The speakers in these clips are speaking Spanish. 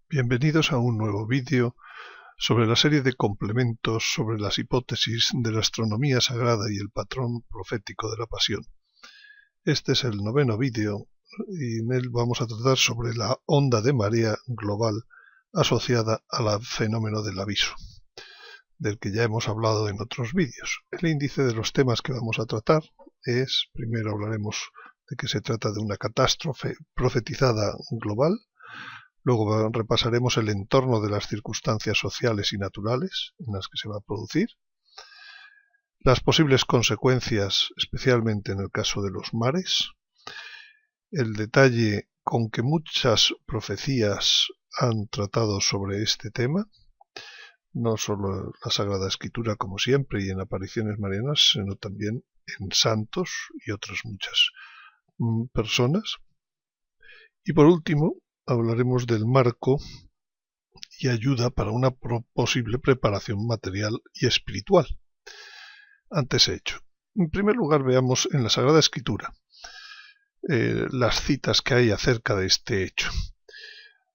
Bienvenidos a un nuevo vídeo sobre la serie de complementos sobre las hipótesis de la astronomía sagrada y el patrón profético de la pasión. Este es el noveno vídeo y en él vamos a tratar sobre la onda de marea global asociada al fenómeno del aviso, del que ya hemos hablado en otros vídeos. El índice de los temas que vamos a tratar es, primero hablaremos de que se trata de una catástrofe profetizada global. Luego repasaremos el entorno de las circunstancias sociales y naturales en las que se va a producir, las posibles consecuencias, especialmente en el caso de los mares, el detalle con que muchas profecías han tratado sobre este tema, no solo la Sagrada Escritura como siempre y en apariciones marianas, sino también en santos y otras muchas personas. Y por último, hablaremos del marco y ayuda para una posible preparación material y espiritual ante ese hecho. En primer lugar, veamos en la Sagrada Escritura las citas que hay acerca de este hecho.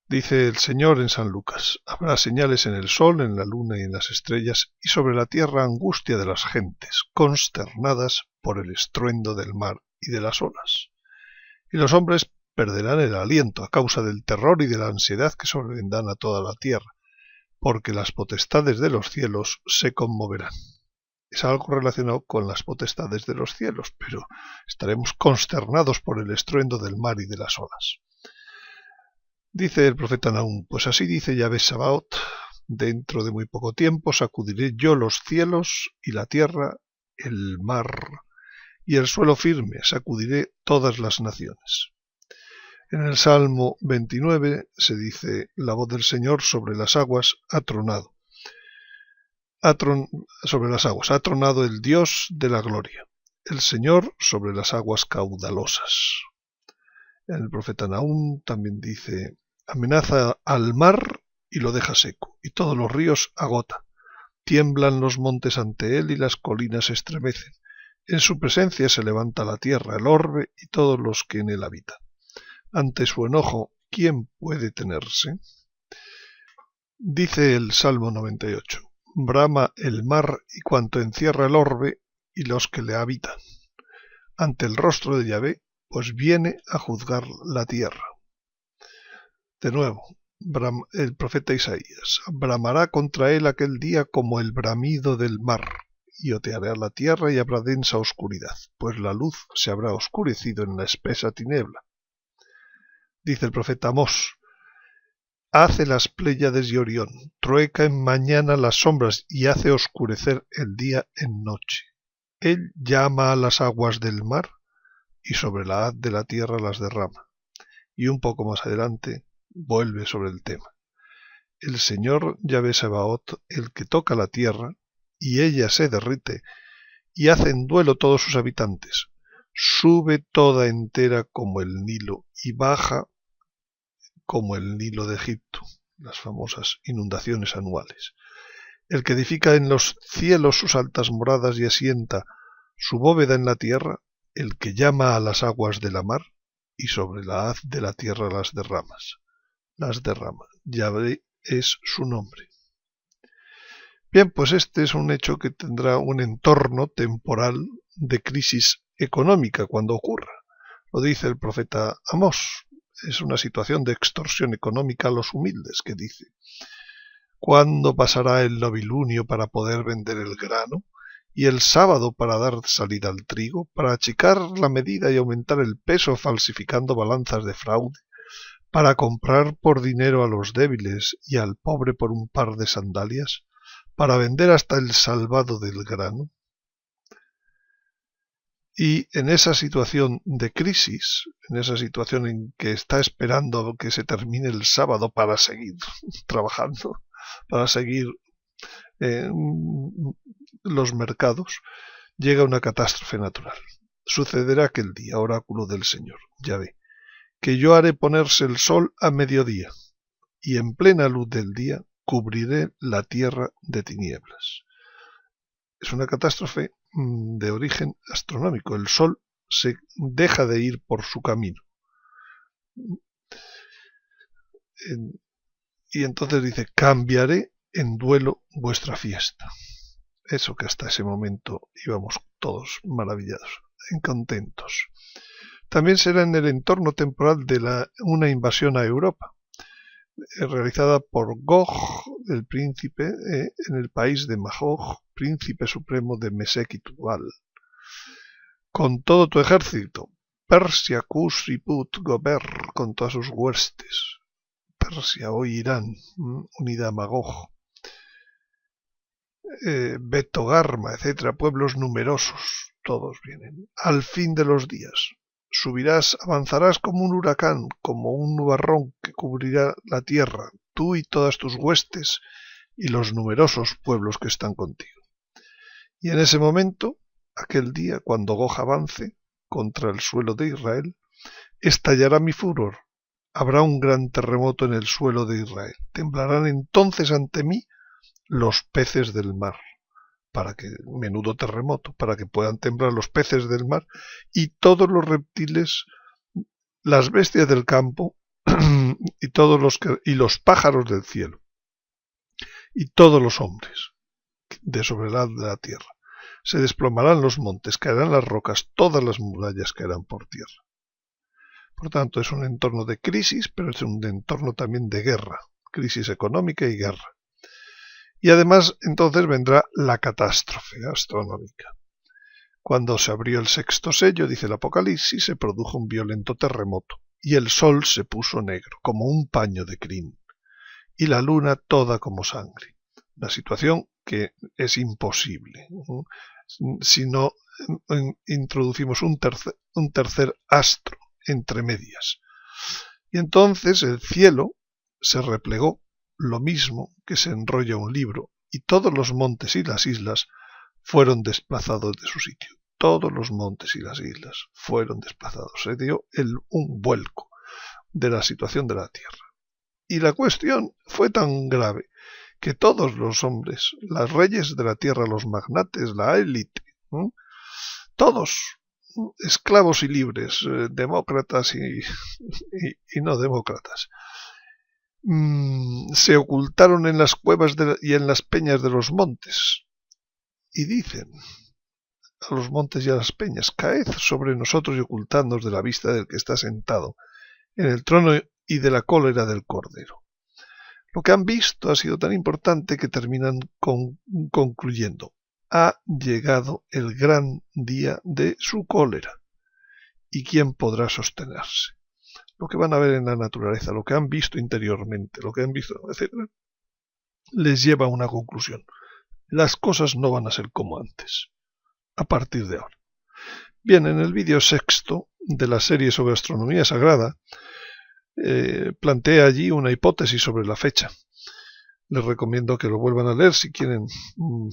Dice el Señor en San Lucas: habrá señales en el sol, en la luna y en las estrellas, y sobre la tierra angustia de las gentes, consternadas por el estruendo del mar y de las olas. Y los hombres perderán el aliento a causa del terror y de la ansiedad que sobrevendrán a toda la tierra, porque las potestades de los cielos se conmoverán. Es algo relacionado con las potestades de los cielos, pero estaremos consternados por el estruendo del mar y de las olas. Dice el profeta Nahum: pues así dice Yahvé Sabaoth, dentro de muy poco tiempo sacudiré yo los cielos y la tierra, el mar y el suelo firme, sacudiré todas las naciones. En el Salmo 29 se dice: la voz del Señor sobre las aguas ha tronado. Sobre las aguas ha tronado el Dios de la gloria, el Señor sobre las aguas caudalosas. El profeta Nahum también dice: amenaza al mar y lo deja seco, y todos los ríos agota. Tiemblan los montes ante él y las colinas se estremecen. En su presencia se levanta la tierra, el orbe y todos los que en él habitan. Ante su enojo, ¿quién puede tenerse? Dice el Salmo 98: brama el mar y cuanto encierra el orbe y los que le habitan, ante el rostro de Yahvé, pues viene a juzgar la tierra. De nuevo, el profeta Isaías: bramará contra él aquel día como el bramido del mar, y oteará la tierra y habrá densa oscuridad, pues la luz se habrá oscurecido en la espesa tiniebla. Dice el profeta Amós: hace las Pléyades y Orión, trueca en mañana las sombras y hace oscurecer el día en noche. Él llama a las aguas del mar y sobre la haz de la tierra las derrama. Y un poco más adelante vuelve sobre el tema. El Señor Yahvé Sabaoth, el que toca la tierra, y ella se derrite, y hace en duelo todos sus habitantes. Sube toda entera como el Nilo y baja como el Nilo de Egipto, las famosas inundaciones anuales. El que edifica en los cielos sus altas moradas y asienta su bóveda en la tierra, el que llama a las aguas de la mar y sobre la haz de la tierra las derrama. Yahvé es su nombre. Bien, pues este es un hecho que tendrá un entorno temporal de crisis económica cuando ocurra. Lo dice el profeta Amós. Es una situación de extorsión económica a los humildes, que dice: ¿cuándo pasará el novilunio para poder vender el grano? Y el sábado para dar salida al trigo, para achicar la medida y aumentar el peso falsificando balanzas de fraude, para comprar por dinero a los débiles y al pobre por un par de sandalias, para vender hasta el salvado del grano. Y en esa situación de crisis, en esa situación en que está esperando que se termine el sábado para seguir trabajando, para seguir los mercados, llega una catástrofe natural. Sucederá aquel día, oráculo del Señor, Yahvé, que yo haré ponerse el sol a mediodía, y en plena luz del día cubriré la tierra de tinieblas. Es una catástrofe de origen astronómico. El sol se deja de ir por su camino. Y entonces dice, cambiaré en duelo vuestra fiesta. Eso que hasta ese momento íbamos todos maravillados, contentos. También será en el entorno temporal de una invasión a Europa, realizada por Gog, el príncipe, en el país de Magog, príncipe supremo de Mesec y Tubal. Con todo tu ejército, Persia, Cus y Put, Gober, con todas sus huestes. Persia, hoy Irán, unida a Magog. Betogarma, etcétera, pueblos numerosos, todos vienen. Al fin de los días, subirás, avanzarás como un huracán, como un nubarrón que cubrirá la tierra, tú y todas tus huestes y los numerosos pueblos que están contigo. Y en ese momento, aquel día, cuando Gog avance contra el suelo de Israel, estallará mi furor, habrá un gran terremoto en el suelo de Israel, temblarán entonces ante mí los peces del mar, menudo terremoto, para que puedan temblar los peces del mar y todos los reptiles, las bestias del campo y los pájaros del cielo y todos los hombres de sobre la tierra. Se desplomarán los montes, caerán las rocas, todas las murallas caerán por tierra. Por tanto, es un entorno de crisis, pero es un entorno también de guerra, crisis económica y guerra. Y además entonces vendrá la catástrofe astronómica. Cuando se abrió el sexto sello, dice el Apocalipsis, se produjo un violento terremoto, y el sol se puso negro, como un paño de crin, y la luna toda como sangre. Una situación que es imposible si no introducimos un tercer astro entre medias. Y entonces el cielo se replegó, lo mismo que se enrolla un libro, y todos los montes y las islas fueron desplazados de su sitio. Todos los montes y las islas fueron desplazados. Se dio un vuelco de la situación de la tierra. Y la cuestión fue tan grave que todos los hombres, los reyes de la tierra, los magnates, la élite, todos, esclavos y libres, demócratas y no demócratas, se ocultaron en las cuevas y en las peñas de los montes, y dicen a los montes y a las peñas, caed sobre nosotros y ocultadnos de la vista del que está sentado en el trono y de la cólera del Cordero. Lo que han visto ha sido tan importante que terminan concluyendo, ha llegado el gran día de su cólera, ¿y quién podrá sostenerse? Lo que van a ver en la naturaleza, lo que han visto interiormente, lo que han visto, etc., les lleva a una conclusión. Las cosas no van a ser como antes, a partir de ahora. Bien, en el vídeo sexto de la serie sobre astronomía sagrada, plantea allí una hipótesis sobre la fecha. Les recomiendo que lo vuelvan a leer si quieren un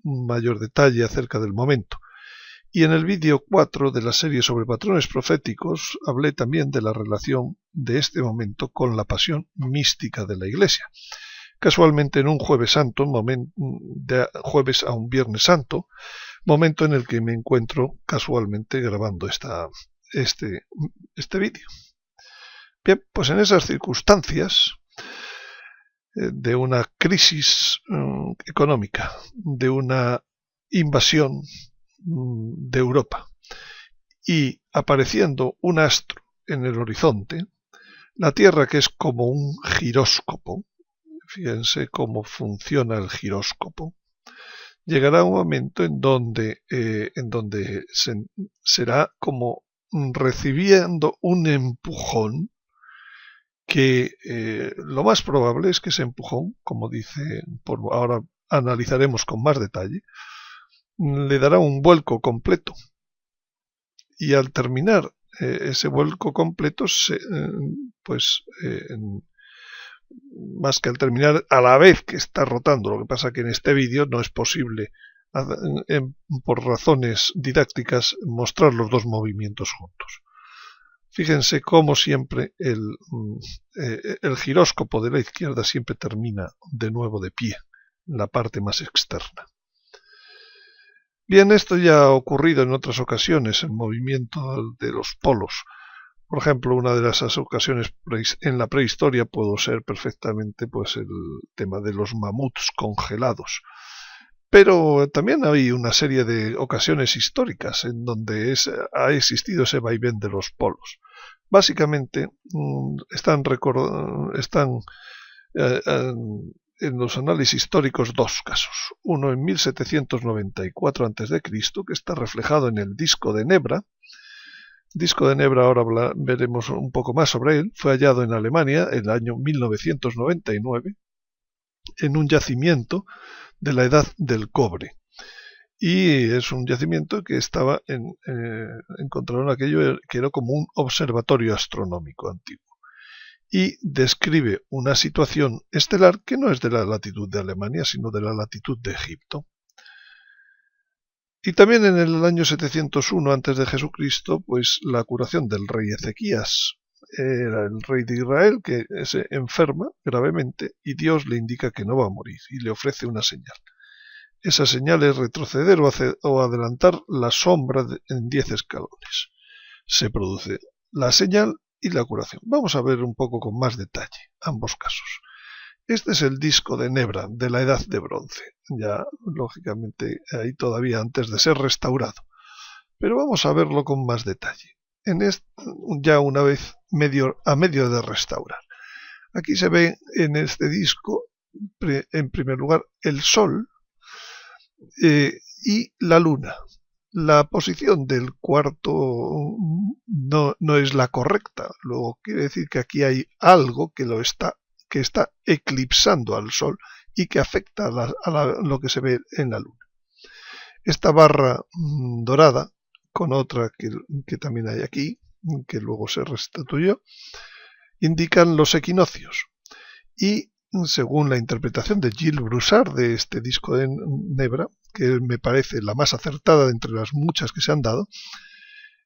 mayor detalle acerca del momento. Y en el vídeo 4 de la serie sobre patrones proféticos hablé también de la relación de este momento con la pasión mística de la Iglesia. Casualmente en un jueves santo, de jueves a un viernes santo, momento en el que me encuentro casualmente grabando este vídeo. Bien, pues en esas circunstancias de una crisis económica, de una invasión de Europa y apareciendo un astro en el horizonte, la Tierra, que es como un giróscopo, fíjense cómo funciona el giróscopo, llegará un momento en donde será como recibiendo un empujón que lo más probable es que ese empujón, como dice, ahora analizaremos con más detalle, le dará un vuelco completo. Y al terminar ese vuelco completo, más que al terminar, a la vez que está rotando, lo que pasa que en este vídeo no es posible, por razones didácticas, mostrar los dos movimientos juntos. Fíjense cómo siempre el giróscopo de la izquierda siempre termina de nuevo de pie, en la parte más externa. Bien, esto ya ha ocurrido en otras ocasiones, el movimiento de los polos. Por ejemplo, una de esas ocasiones en la prehistoria pudo ser perfectamente pues el tema de los mamuts congelados. Pero también hay una serie de ocasiones históricas en donde ha existido ese vaivén de los polos. Básicamente están en los análisis históricos dos casos. Uno en 1794 a.C., que está reflejado en el disco de Nebra. Disco de Nebra, ahora veremos un poco más sobre él. Fue hallado en Alemania en el año 1999 en un yacimiento de la edad del cobre. Y es un yacimiento que estaba encontraron aquello que era como un observatorio astronómico antiguo. Y describe una situación estelar que no es de la latitud de Alemania, sino de la latitud de Egipto. Y también en el año 701 a.C., pues la curación del rey Ezequías. Era el rey de Israel que se enferma gravemente y Dios le indica que no va a morir y le ofrece una señal. Esa señal es retroceder o adelantar la sombra en 10 escalones. Se produce la señal y la curación. Vamos a ver un poco con más detalle ambos casos. Este es el disco de Nebra de la Edad de Bronce, ya lógicamente ahí todavía antes de ser restaurado. Pero vamos a verlo con más detalle. Ya una vez a medio de restaurar. Aquí se ve en este disco, en primer lugar, el Sol y la Luna. La posición del cuarto no es la correcta. Luego quiere decir que aquí hay algo que está eclipsando al Sol y que afecta a lo que se ve en la Luna. Esta barra dorada, con otra que también hay aquí, que luego se restituyó, indican los equinoccios. Y según la interpretación de Gilles Broussard de este disco de Nebra, que me parece la más acertada de entre las muchas que se han dado,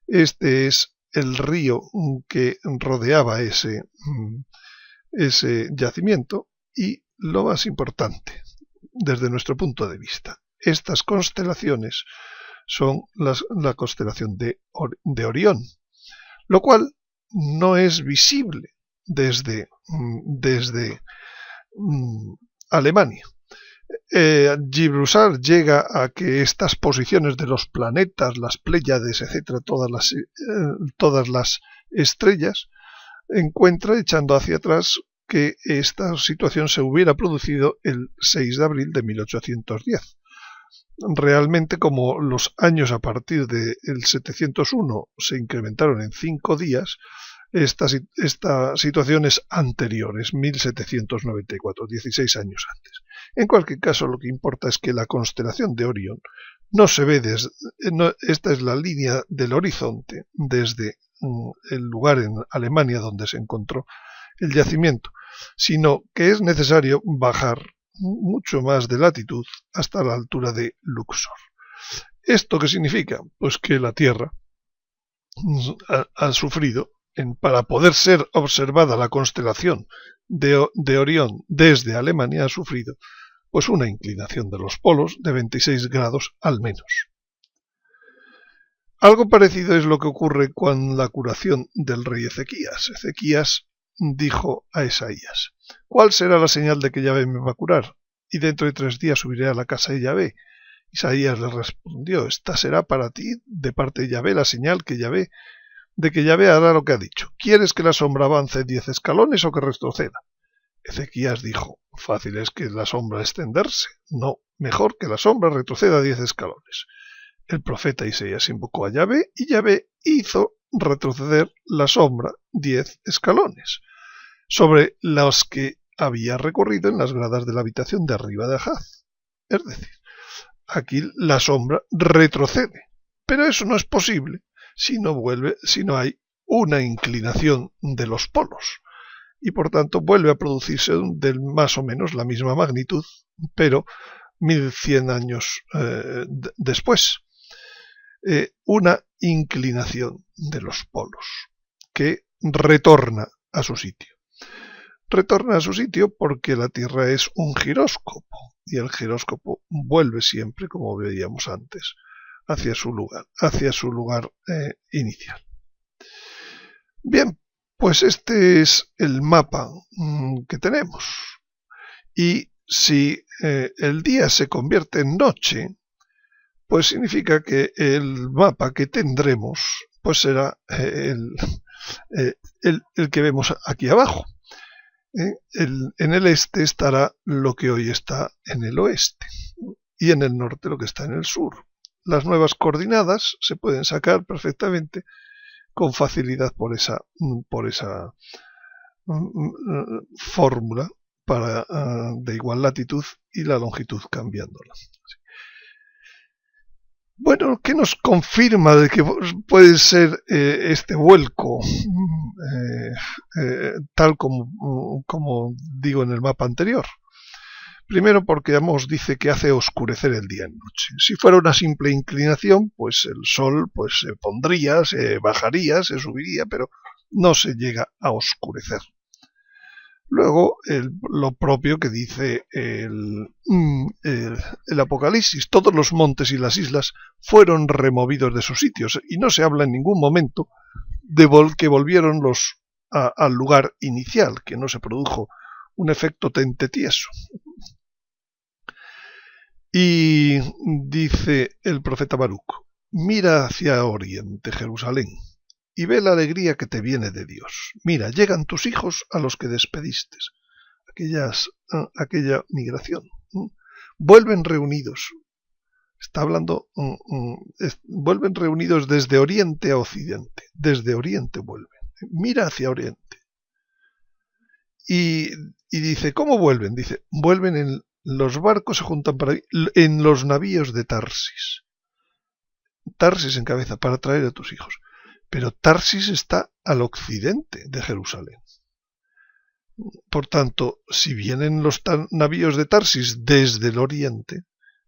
este es el río que rodeaba ese yacimiento y lo más importante desde nuestro punto de vista. Estas constelaciones son la constelación de Orión, lo cual no es visible desde Alemania. Gilles Broussard llega a que estas posiciones de los planetas, las Pléyades, etcétera, todas las estrellas, encuentra, echando hacia atrás, que esta situación se hubiera producido el 6 de abril de 1810. Realmente, como los años a partir del 701 se incrementaron en 5 días, esta situación es anterior, es 1794, 16 años antes. En cualquier caso, lo que importa es que la constelación de Orión no se ve esta es la línea del horizonte desde el lugar en Alemania donde se encontró el yacimiento, sino que es necesario bajar mucho más de latitud hasta la altura de Luxor. ¿Esto qué significa? Pues que la Tierra ha sufrido, para poder ser observada la constelación de Orión desde Alemania, ha sufrido pues una inclinación de los polos de 26 grados al menos. Algo parecido es lo que ocurre con la curación del rey Ezequías. Ezequías dijo a Isaías: ¿cuál será la señal de que Yahvé me va a curar? Y dentro de 3 días subiré a la casa de Yahvé. Isaías le respondió: esta será para ti de parte de Yahvé la señal de que Yahvé hará lo que ha dicho. ¿Quieres que la sombra avance 10 escalones o que retroceda? Ezequías dijo: fácil es que la sombra extenderse. No, mejor que la sombra retroceda 10 escalones. El profeta Isaías invocó a Yahvé y Yahvé hizo retroceder la sombra 10 escalones, sobre los que había recorrido en las gradas de la habitación de arriba de Ahaz. Es decir, aquí la sombra retrocede, pero eso no es posible si no hay una inclinación de los polos, y por tanto vuelve a producirse de más o menos la misma magnitud, pero 1100 años después. Una inclinación de los polos que retorna a su sitio. Retorna a su sitio porque la Tierra es un giróscopo y el giróscopo vuelve siempre, como veíamos antes, hacia su lugar inicial. Bien, pues este es el mapa que tenemos. Y si el día se convierte en noche, pues significa que el mapa que tendremos pues será el que vemos aquí abajo. En el este estará lo que hoy está en el oeste y en el norte lo que está en el sur. Las nuevas coordenadas se pueden sacar perfectamente con facilidad por esa fórmula de igual latitud y la longitud cambiándola. Bueno, ¿qué nos confirma de que puede ser este vuelco tal como digo en el mapa anterior? Primero porque Amos dice que hace oscurecer el día en noche. Si fuera una simple inclinación, pues el sol pues se pondría, se bajaría, se subiría, pero no se llega a oscurecer. Luego, lo propio que dice el Apocalipsis, todos los montes y las islas fueron removidos de sus sitios y no se habla en ningún momento de que volvieron al lugar inicial, que no se produjo un efecto tente tieso. Y dice el profeta Baruc, mira hacia oriente, Jerusalén, y ve la alegría que te viene de Dios. Mira, llegan tus hijos a los que despediste, aquella migración. Vuelven reunidos. Está hablando, vuelven reunidos desde oriente a occidente. Desde oriente vuelven. Mira hacia oriente. Y dice, ¿cómo vuelven? Dice, vuelven en los barcos, se juntan en los navíos de Tarsis. Tarsis en cabeza, para traer a tus hijos. Pero Tarsis está al occidente de Jerusalén. Por tanto, si vienen los navíos de Tarsis desde el oriente,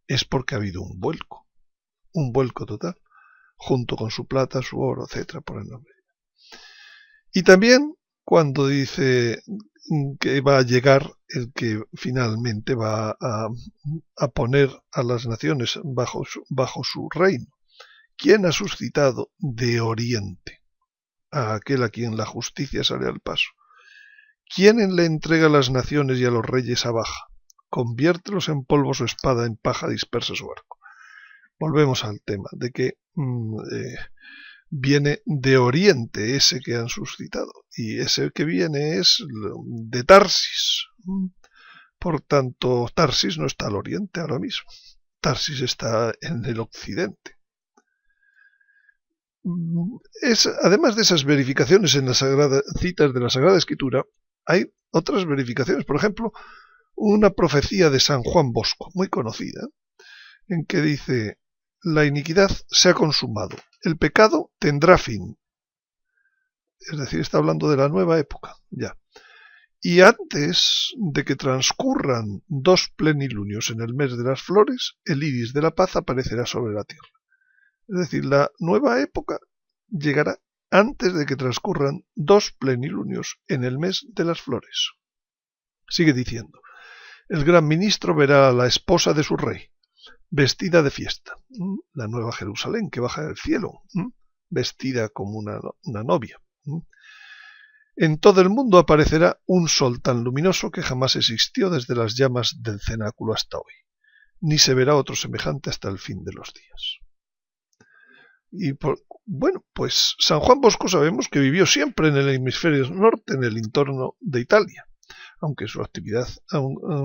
es porque ha habido un vuelco total, junto con su plata, su oro, etcétera, por el nombre. Y también cuando dice que va a llegar el que finalmente va a poner a las naciones bajo su reino. ¿Quién ha suscitado de oriente a aquel a quien la justicia sale al paso? ¿Quién le entrega a las naciones y a los reyes a baja? Conviértelos en polvo su espada, en paja dispersa su arco. Volvemos al tema de que viene de oriente ese que han suscitado, y ese que viene es de Tarsis. Por tanto, Tarsis no está al oriente ahora mismo. Tarsis está en el occidente. Además de esas verificaciones en las citas de la Sagrada Escritura, hay otras verificaciones. Por ejemplo, una profecía de San Juan Bosco, muy conocida, en que dice, la iniquidad se ha consumado, el pecado tendrá fin. Es decir, está hablando de la nueva época, ya. Y antes de que transcurran 2 plenilunios en el mes de las flores, el iris de la paz aparecerá sobre la tierra. Es decir, la nueva época llegará antes de que transcurran 2 plenilunios en el mes de las flores. Sigue diciendo, el gran ministro verá a la esposa de su rey, vestida de fiesta, la nueva Jerusalén que baja del cielo, vestida como una novia. En todo el mundo aparecerá un sol tan luminoso que jamás existió desde las llamas del cenáculo hasta hoy, ni se verá otro semejante hasta el fin de los días. Y bueno, pues San Juan Bosco sabemos que vivió siempre en el hemisferio norte, en el entorno de Italia, aunque su actividad,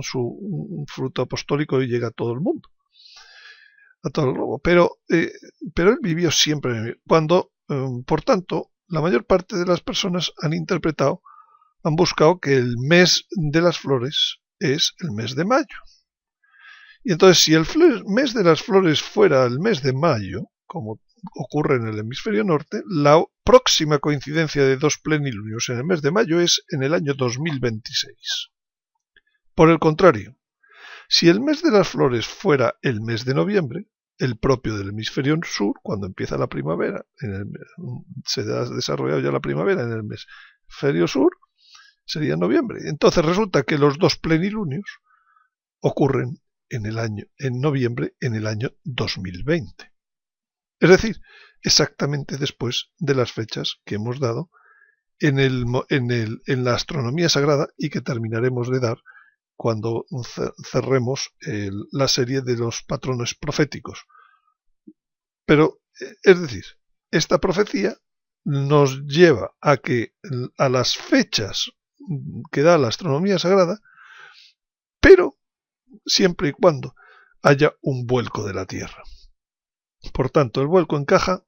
su fruto apostólico llega a todo el mundo, a todo el globo, pero él vivió siempre cuando, por tanto, la mayor parte de las personas han buscado que el mes de las flores es el mes de mayo. Y entonces, si el mes de las flores fuera el mes de mayo, como ocurre en el hemisferio norte, la próxima coincidencia de 2 plenilunios en el mes de mayo es en el año 2026. Por el contrario, si el mes de las flores fuera el mes de noviembre, el propio del hemisferio sur, cuando empieza la primavera, se ha desarrollado ya la primavera en el hemisferio sur, sería en noviembre. Entonces resulta que los 2 plenilunios ocurren en noviembre en el año 2020. Es decir, exactamente después de las fechas que hemos dado en la astronomía sagrada y que terminaremos de dar cuando cerremos la serie de los patrones proféticos. Pero, es decir, esta profecía nos lleva a que a las fechas que da la astronomía sagrada, pero siempre y cuando haya un vuelco de la Tierra. Por tanto, el vuelco encaja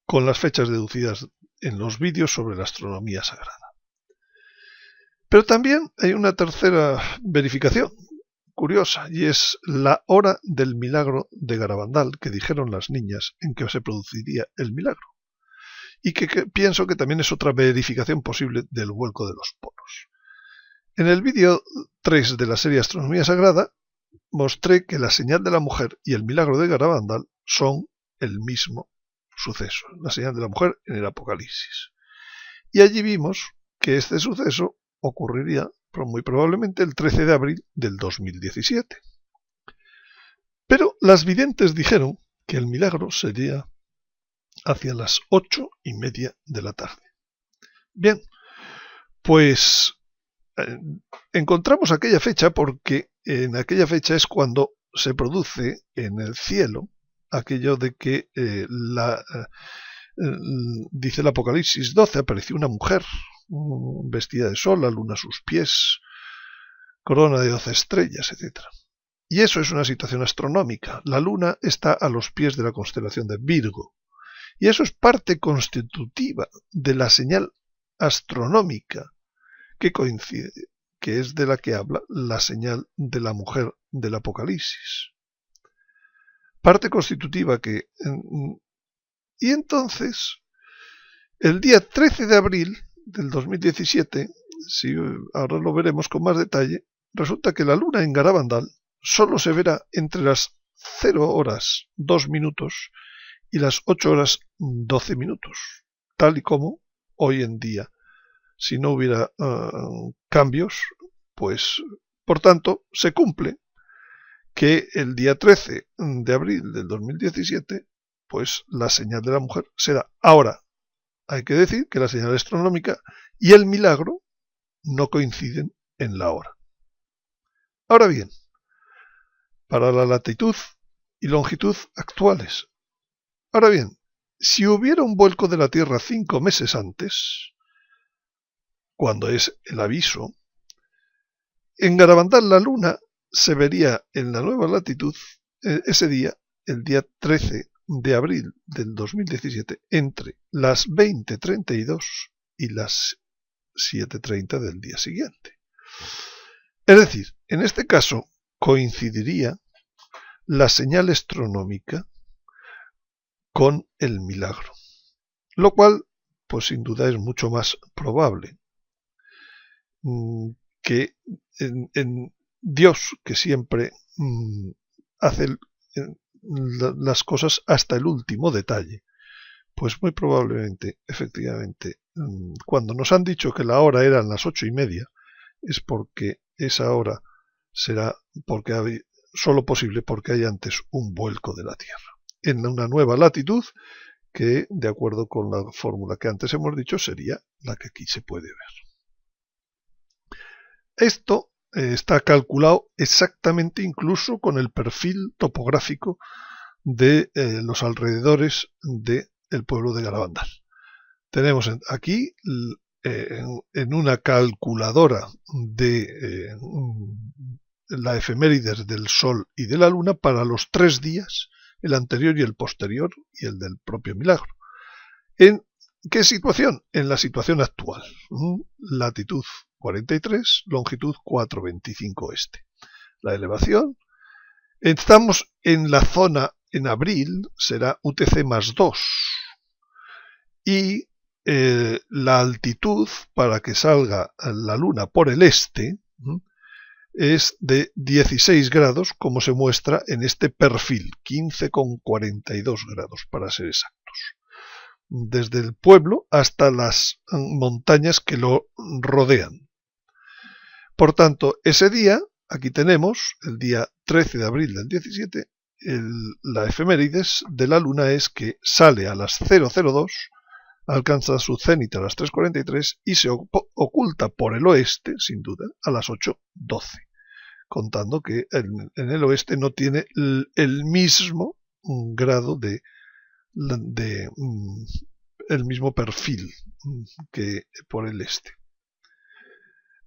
con las fechas deducidas en los vídeos sobre la astronomía sagrada. Pero también hay una tercera verificación curiosa, y es la hora del milagro de Garabandal que dijeron las niñas en que se produciría el milagro, y que pienso que también es otra verificación posible del vuelco de los polos. En el vídeo 3 de la serie Astronomía Sagrada mostré que la señal de la mujer y el milagro de Garabandal son el mismo suceso, la señal de la mujer en el Apocalipsis. Y allí vimos que este suceso ocurriría muy probablemente el 13 de abril del 2017. Pero las videntes dijeron que el milagro sería hacia las 8:30 de la tarde. Bien, pues encontramos aquella fecha porque en aquella fecha es cuando se produce en el cielo aquello de que dice el Apocalipsis 12, apareció una mujer vestida de sol, la luna a sus pies, corona de 12 estrellas, etc. Y eso es una situación astronómica. La luna está a los pies de la constelación de Virgo. Y eso es parte constitutiva de la señal astronómica que coincide, que es de la que habla la señal de la mujer del Apocalipsis. Parte constitutiva que... Y entonces, el día 13 de abril del 2017, si ahora lo veremos con más detalle, resulta que la luna en Garabandal solo se verá entre las 0 horas 2 minutos y las 8 horas 12 minutos, tal y como hoy en día. Si no hubiera cambios, pues, por tanto, se cumple que el día 13 de abril del 2017, pues la señal de la mujer se da. Ahora, hay que decir que la señal astronómica y el milagro no coinciden en la hora. Ahora bien, para la latitud y longitud actuales. Ahora bien, si hubiera un vuelco de la Tierra 5 meses antes, cuando es el aviso, en Garabandal la luna se vería en la nueva latitud ese día, el día 13 de abril del 2017, entre las 20:32 y las 7:30 del día siguiente. Es decir, en este caso coincidiría la señal astronómica con el milagro, lo cual, pues sin duda es mucho más probable que en Dios, que siempre hace las cosas hasta el último detalle, pues muy probablemente, efectivamente, cuando nos han dicho que la hora eran las 8:30, es porque esa hora será solo posible porque hay antes un vuelco de la Tierra en una nueva latitud que, de acuerdo con la fórmula que antes hemos dicho, sería la que aquí se puede ver. Esto está calculado exactamente incluso con el perfil topográfico de los alrededores del pueblo de Garabandal. Tenemos aquí en una calculadora de la efemérides del Sol y de la Luna para los 3 días, el anterior y el posterior y el del propio milagro. ¿En qué situación? En la situación actual. Latitud 43, longitud 4,25 este. La elevación. Estamos en la zona, en abril, será UTC más 2. Y la altitud para que salga la luna por el este es de 16 grados, como se muestra en este perfil, 15,42 grados para ser exactos, desde el pueblo hasta las montañas que lo rodean. Por tanto, ese día, aquí tenemos, el día 13 de abril del 17, la efemérides de la luna es que sale a las 002 alcanza su cenit a las 3:43 y se oculta por el oeste, sin duda, a las 8:12, contando que en el oeste no tiene el mismo grado el mismo perfil que por el este.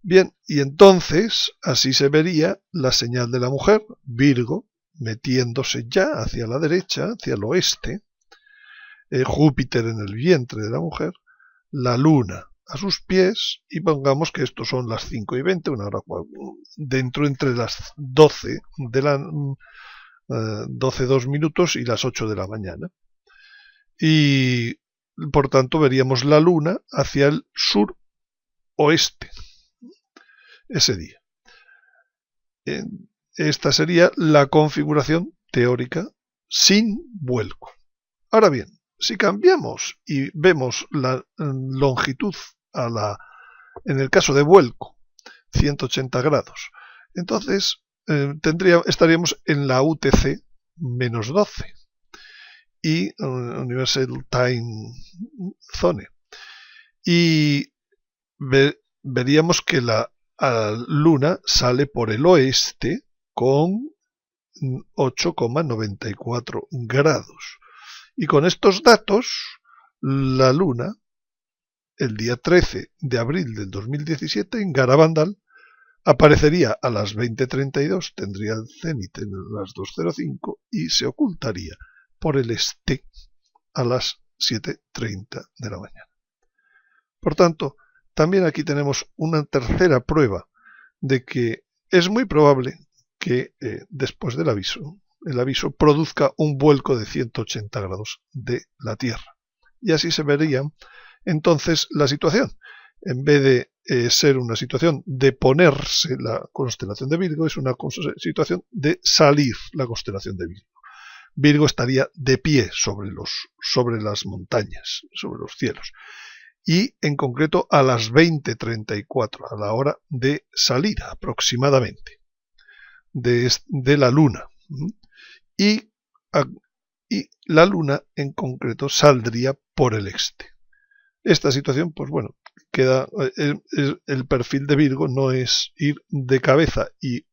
Bien, y entonces así se vería la señal de la mujer, Virgo, metiéndose ya hacia la derecha, hacia el oeste, Júpiter en el vientre de la mujer, la luna a sus pies, y pongamos que estos son las 5:20, una hora dentro entre las 12 de la 12:02 minutos y las 8 de la mañana. Y por tanto veríamos la luna hacia el suroeste ese día. Esta sería la configuración teórica sin vuelco. Ahora bien, si cambiamos y vemos la longitud en el caso de vuelco, 180 grados, entonces estaríamos en la UTC menos 12 y Universal Time Zone. Y veríamos que la luna sale por el oeste con 8,94 grados. Y con estos datos, la luna, el día 13 de abril del 2017, en Garabandal, aparecería a las 20:32, tendría el cenit en las 2:05 y se ocultaría por el este a las 7:30 de la mañana. Por tanto, también aquí tenemos una tercera prueba de que es muy probable que después del aviso, el aviso produzca un vuelco de 180 grados de la Tierra. Y así se vería entonces la situación. En vez de ser una situación de ponerse la constelación de Virgo, es una situación de salir la constelación de Virgo. Virgo estaría de pie sobre las montañas, sobre los cielos. Y en concreto a las 20:34, a la hora de salida aproximadamente de la luna. Y la luna en concreto saldría por el este. Esta situación, pues bueno, queda el perfil de Virgo no es ir de cabeza y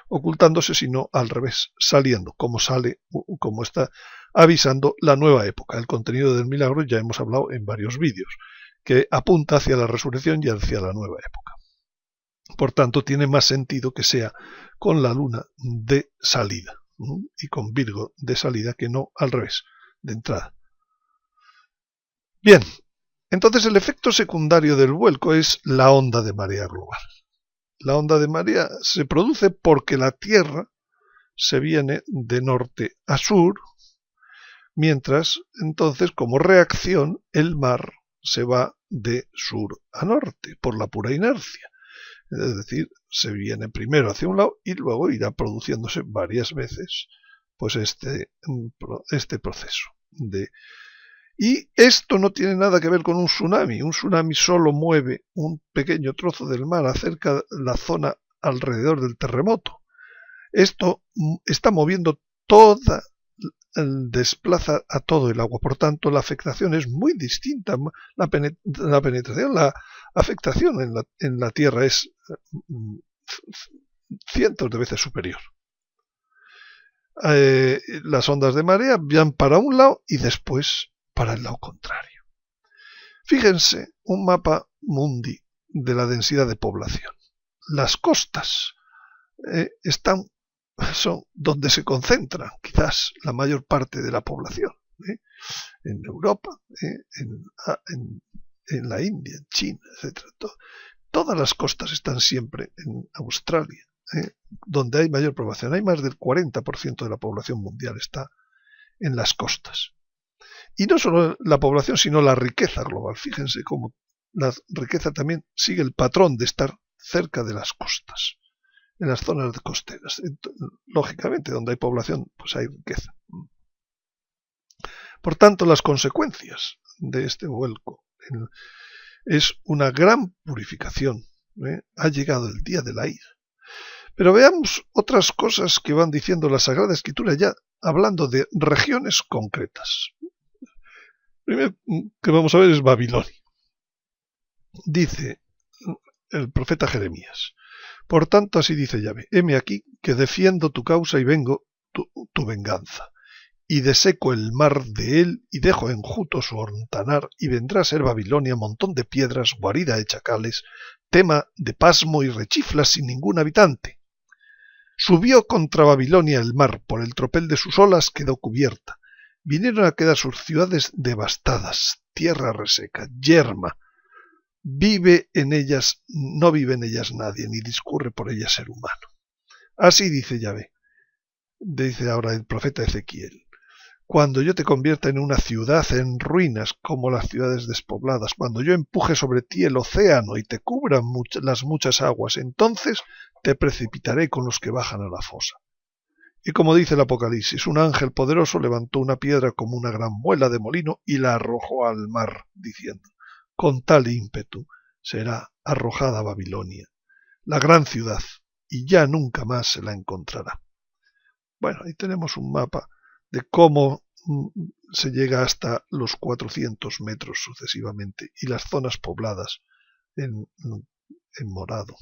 ocultándose, sino al revés, saliendo, como está avisando la nueva época. El contenido del milagro ya hemos hablado en varios vídeos, que apunta hacia la resurrección y hacia la nueva época. Por tanto, tiene más sentido que sea con la luna de salida y con Virgo de salida que no al revés, de entrada. Bien, entonces el efecto secundario del vuelco es la onda de marea global. La onda de marea se produce porque la Tierra se viene de norte a sur, mientras entonces como reacción el mar se va de sur a norte por la pura inercia. Es decir, se viene primero hacia un lado y luego irá produciéndose varias veces pues este proceso. Y esto no tiene nada que ver con un tsunami. Un tsunami solo mueve un pequeño trozo del mar acerca de la zona alrededor del terremoto. Esto está moviendo desplaza a todo el agua. Por tanto, la afectación es muy distinta. La penetración, la afectación en la Tierra es cientos de veces superior. Las ondas de marea van para un lado y después para el lado contrario. Fíjense un mapa mundi de la densidad de población. Las costas son donde se concentra quizás la mayor parte de la población. En Europa, en la India, en China, etc. Todas las costas están siempre en Australia, donde hay mayor población. Hay más del 40% de la población mundial está en las costas. Y no solo la población, sino la riqueza global. Fíjense cómo la riqueza también sigue el patrón de estar cerca de las costas, en las zonas costeras. Lógicamente, donde hay población, pues hay riqueza. Por tanto, las consecuencias de este vuelco es una gran purificación. Ha llegado el día de la ira. Pero veamos otras cosas que van diciendo la Sagrada Escritura, ya hablando de regiones concretas. primero que vamos a ver es Babilonia. Dice el profeta Jeremías: por tanto así dice Yahvé, heme aquí que defiendo tu causa y vengo tu venganza, y deseco el mar de él y dejo enjuto su hontanar, y vendrá a ser Babilonia montón de piedras, guarida de chacales, tema de pasmo y rechiflas sin ningún habitante. Subió contra Babilonia el mar, por el tropel de sus olas quedó cubierta. Vinieron a quedar sus ciudades devastadas, tierra reseca, yerma. Vive en ellas, no vive en ellas nadie, ni discurre por ellas ser humano. Así dice Yahvé, dice ahora el profeta Ezequiel: cuando yo te convierta en una ciudad en ruinas como las ciudades despobladas, cuando yo empuje sobre ti el océano y te cubran las muchas aguas, entonces te precipitaré con los que bajan a la fosa. Y como dice el Apocalipsis, un ángel poderoso levantó una piedra como una gran muela de molino y la arrojó al mar, diciendo: con tal ímpetu será arrojada Babilonia, la gran ciudad, y ya nunca más se la encontrará. Bueno, ahí tenemos un mapa de cómo se llega hasta los 400 metros sucesivamente, y las zonas pobladas en morado.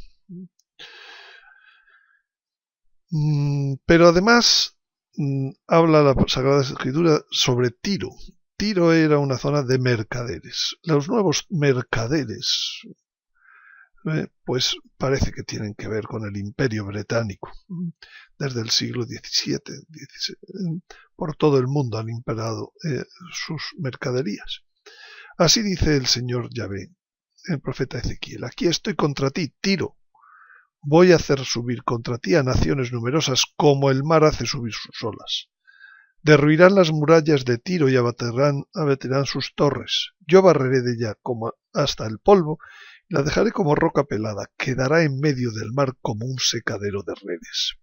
Pero además habla la Sagrada Escritura sobre Tiro. Tiro era una zona de mercaderes. Los nuevos mercaderes pues parece que tienen que ver con el Imperio Británico. Desde el siglo XVII, por todo el mundo han imperado sus mercaderías. Así dice el Señor Yahvé, el profeta Ezequiel: aquí estoy contra ti, Tiro. Voy a hacer subir contra ti a naciones numerosas como el mar hace subir sus olas. Derruirán las murallas de Tiro y abatirán sus torres. Yo barreré de ella como hasta el polvo y la dejaré como roca pelada. Quedará en medio del mar como un secadero de redes.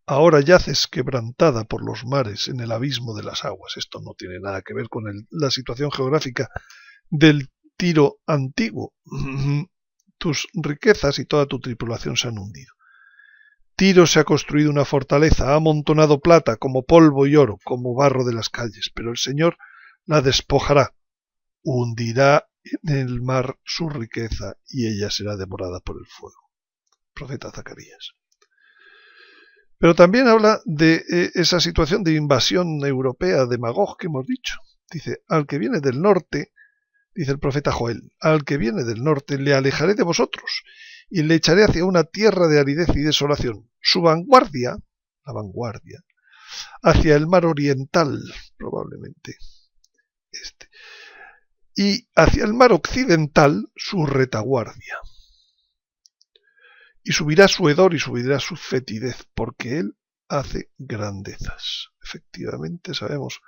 Ahora yaces quebrantada por los mares en el abismo de las aguas. Esto no tiene nada que ver con la situación geográfica del Tiro antiguo. Tus riquezas y toda tu tripulación se han hundido. Tiro se ha construido una fortaleza, ha amontonado plata como polvo y oro, como barro de las calles, pero el Señor la despojará, hundirá en el mar su riqueza y ella será devorada por el fuego. Profeta Zacarías. Pero también habla de esa situación de invasión europea de Magog que hemos dicho. Dice: al que viene del norte, dice el profeta Joel, al que viene del norte le alejaré de vosotros y le echaré hacia una tierra de aridez y desolación. Su vanguardia, la vanguardia, hacia el mar oriental, probablemente y hacia el mar occidental su retaguardia. Y subirá su hedor y subirá su fetidez, porque él hace grandezas. Efectivamente, sabemos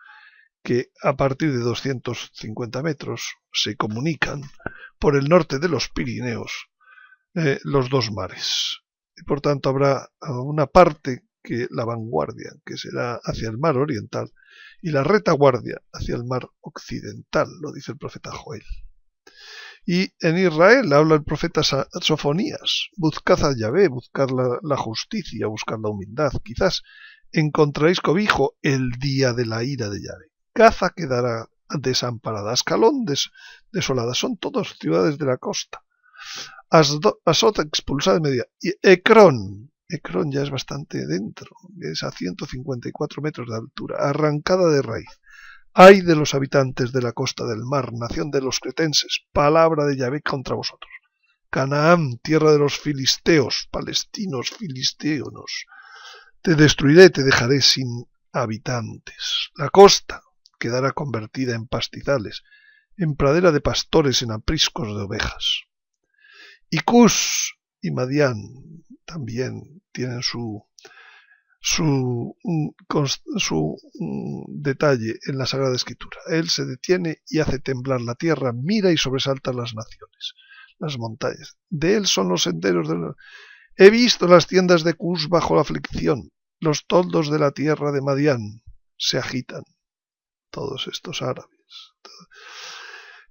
que a partir de 250 metros se comunican por el norte de los Pirineos los dos mares. Y por tanto habrá una parte que la vanguardia, que será hacia el mar oriental, y la retaguardia hacia el mar occidental, lo dice el profeta Joel. Y en Israel habla el profeta Sofonías: buscad a Yahvé, buscad la justicia, buscad la humildad, quizás encontraréis cobijo el día de la ira de Yahvé. Gaza quedará desamparada, Ascalón desolada, son todas ciudades de la costa. Asot expulsada de Media, y Ecrón ya es bastante dentro, es a 154 metros de altura, arrancada de raíz. Ay de los habitantes de la costa del mar, nación de los cretenses, palabra de Yahvé contra vosotros. Canaán, tierra de los filisteos, palestinos, filisteos, te destruiré, te dejaré sin habitantes. La costa quedará convertida en pastizales, en pradera de pastores, en apriscos de ovejas. Y Cus y Madián también tienen su detalle en la Sagrada Escritura. Él se detiene y hace temblar la tierra, mira y sobresalta las naciones, las montañas. De él son los senderos del... He visto las tiendas de Cus bajo la aflicción, los toldos de la tierra de Madián se agitan. Todos estos árabes.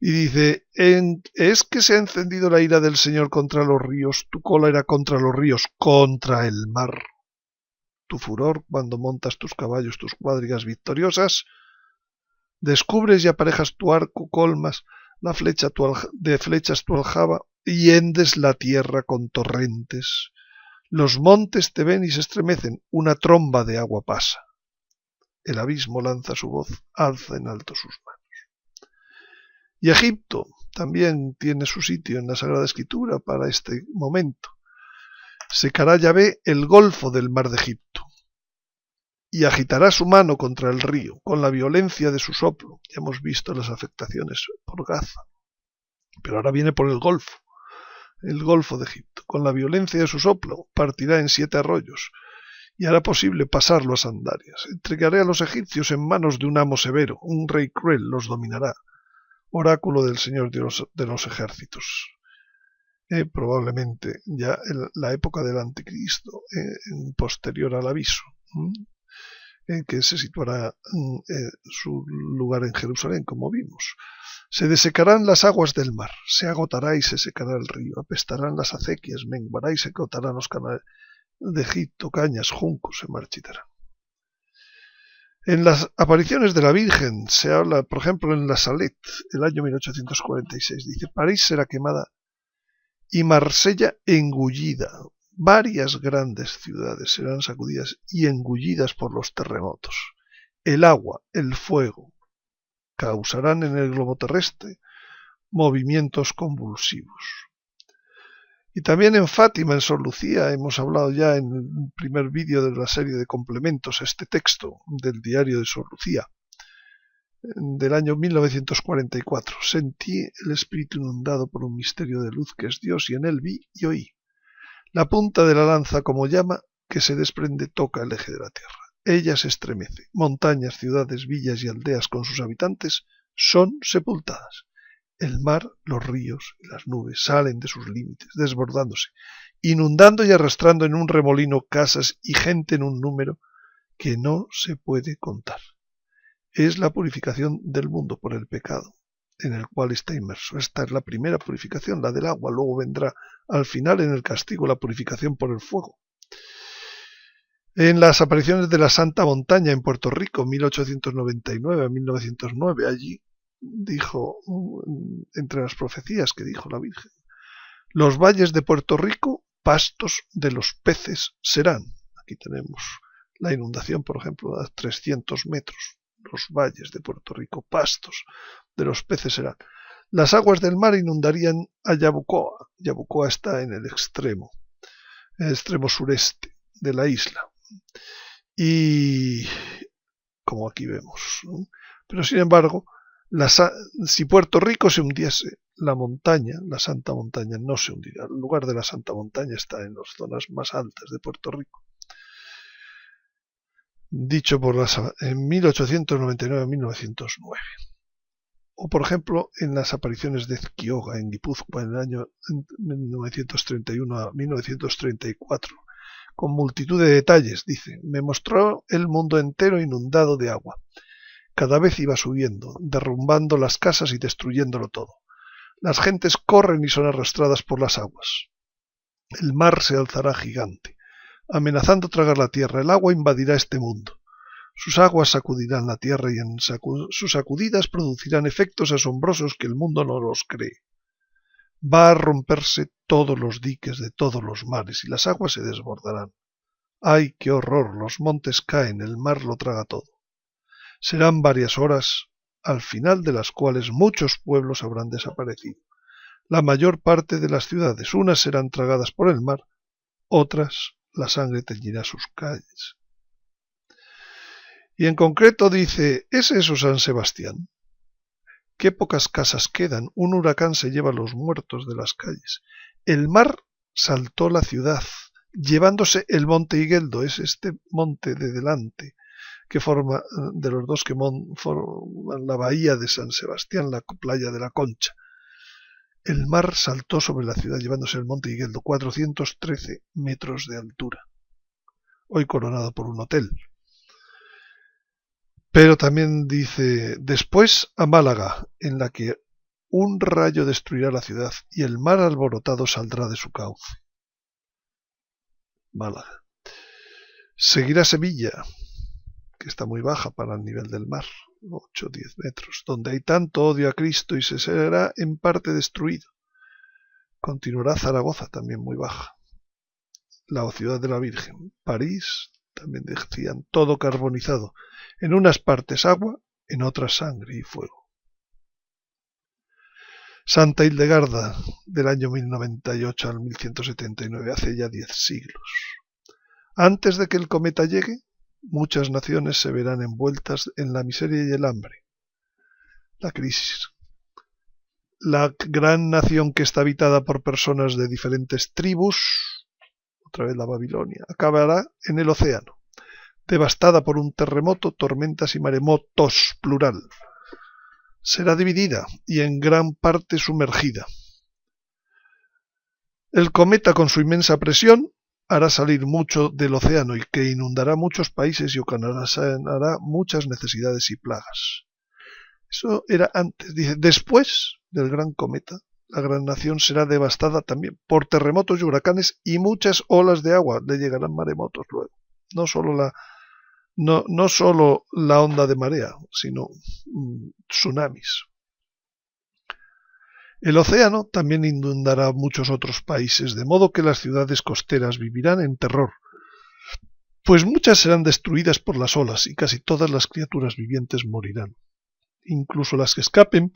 Y dice: es que se ha encendido la ira del Señor contra los ríos, tu cólera contra los ríos, contra el mar. Tu furor cuando montas tus caballos, tus cuadrigas victoriosas, Descubres y aparejas tu arco, colmas de flechas tu aljaba y hendes la tierra con torrentes. Los montes te ven y se estremecen, una tromba de agua pasa. El abismo lanza su voz, alza en alto sus manos. Y Egipto también tiene su sitio en la Sagrada Escritura para este momento. Secará Yahvé el golfo del mar de Egipto y agitará su mano contra el río con la violencia de su soplo. Ya hemos visto las afectaciones por Gaza, pero ahora viene por el golfo de Egipto. Con la violencia de su soplo partirá en 7 arroyos y hará posible pasarlo a sandalias. Entregaré a los egipcios en manos de un amo severo, un rey cruel los dominará. Oráculo del Señor de los ejércitos. Probablemente ya en la época del anticristo, posterior al aviso, que se situará su lugar en Jerusalén, como vimos. Se desecarán las aguas del mar, se agotará y se secará el río, apestarán las acequias, menguará y se agotarán los canales de Egipto, cañas, juncos se marchitarán. En las apariciones de la Virgen se habla, por ejemplo, en la Salet, el año 1846, dice: París será quemada y Marsella engullida. Varias grandes ciudades serán sacudidas y engullidas por los terremotos. El agua, el fuego, causarán en el globo terrestre movimientos convulsivos. Y también en Fátima, en Sor Lucía, hemos hablado ya en el primer vídeo de la serie de complementos, este texto del diario de Sor Lucía, del año 1944. Sentí el espíritu inundado por un misterio de luz que es Dios, y en él vi y oí. La punta de la lanza como llama que se desprende toca el eje de la tierra. Ella se estremece. Montañas, ciudades, villas y aldeas con sus habitantes son sepultadas. El mar, los ríos y las nubes salen de sus límites, desbordándose, inundando y arrastrando en un remolino casas y gente en un número que no se puede contar. Es la purificación del mundo por el pecado en el cual está inmerso. Esta es la primera purificación, la del agua. Luego vendrá al final en el castigo la purificación por el fuego. En las apariciones de la Santa Montaña en Puerto Rico, 1899 a 1909, allí dijo, entre las profecías que dijo la Virgen: los valles de Puerto Rico, pastos de los peces serán. Aquí tenemos la inundación, por ejemplo, a 300 metros. Los valles de Puerto Rico, pastos de los peces serán. Las aguas del mar inundarían a Yabucoa. Yabucoa está en el extremo sureste de la isla. Y como aquí vemos, ¿no? Pero sin embargo, si Puerto Rico se hundiese, la montaña, la Santa Montaña, no se hundirá. El lugar de la Santa Montaña está en las zonas más altas de Puerto Rico. Dicho por en 1899 a 1909. O por ejemplo en las apariciones de Ezquioga en Guipúzcoa en el año 1931 a 1934, con multitud de detalles. Dice: me mostró el mundo entero inundado de agua. Cada vez iba subiendo, derrumbando las casas y destruyéndolo todo. Las gentes corren y son arrastradas por las aguas. El mar se alzará gigante, amenazando tragar la tierra. El agua invadirá este mundo. Sus aguas sacudirán la tierra y en sus sacudidas producirán efectos asombrosos que el mundo no los cree. Va a romperse todos los diques de todos los mares y las aguas se desbordarán. ¡Ay, qué horror! Los montes caen, el mar lo traga todo. Serán varias horas, al final de las cuales muchos pueblos habrán desaparecido. La mayor parte de las ciudades, unas serán tragadas por el mar, otras la sangre teñirá sus calles. Y en concreto dice: ¿es eso San Sebastián? Qué pocas casas quedan, un huracán se lleva los muertos de las calles. El mar saltó la ciudad, llevándose el monte Igueldo, es este monte de delante, que forma, de los dos que forman la bahía de San Sebastián, la playa de la Concha. El mar saltó sobre la ciudad llevándose el monte Igueldo, 413 metros de altura, hoy coronado por un hotel. Pero también dice: después a Málaga, en la que un rayo destruirá la ciudad y el mar alborotado saldrá de su cauce. Málaga. Seguirá Sevilla, que está muy baja para el nivel del mar, 8 o 10 metros, donde hay tanto odio a Cristo y se será en parte destruido. Continuará Zaragoza, también muy baja. La ciudad de la Virgen. París, también decían, todo carbonizado. En unas partes agua, en otras sangre y fuego. Santa Hildegarda, del año 1098 al 1179, hace ya 10 siglos. Antes de que el cometa llegue, muchas naciones se verán envueltas en la miseria y el hambre. La crisis. La gran nación que está habitada por personas de diferentes tribus, otra vez la Babilonia, acabará en el océano, devastada por un terremoto, tormentas y maremotos, plural. Será dividida y en gran parte sumergida. El cometa, con su inmensa presión, hará salir mucho del océano y que inundará muchos países y ocasionará muchas necesidades y plagas. Eso era antes. Dice, después del gran cometa, la gran nación será devastada también por terremotos y huracanes y muchas olas de agua. Le llegarán maremotos luego. No solo la onda de marea, sino tsunamis. El océano también inundará muchos otros países, de modo que las ciudades costeras vivirán en terror, pues muchas serán destruidas por las olas y casi todas las criaturas vivientes morirán. Incluso las que escapen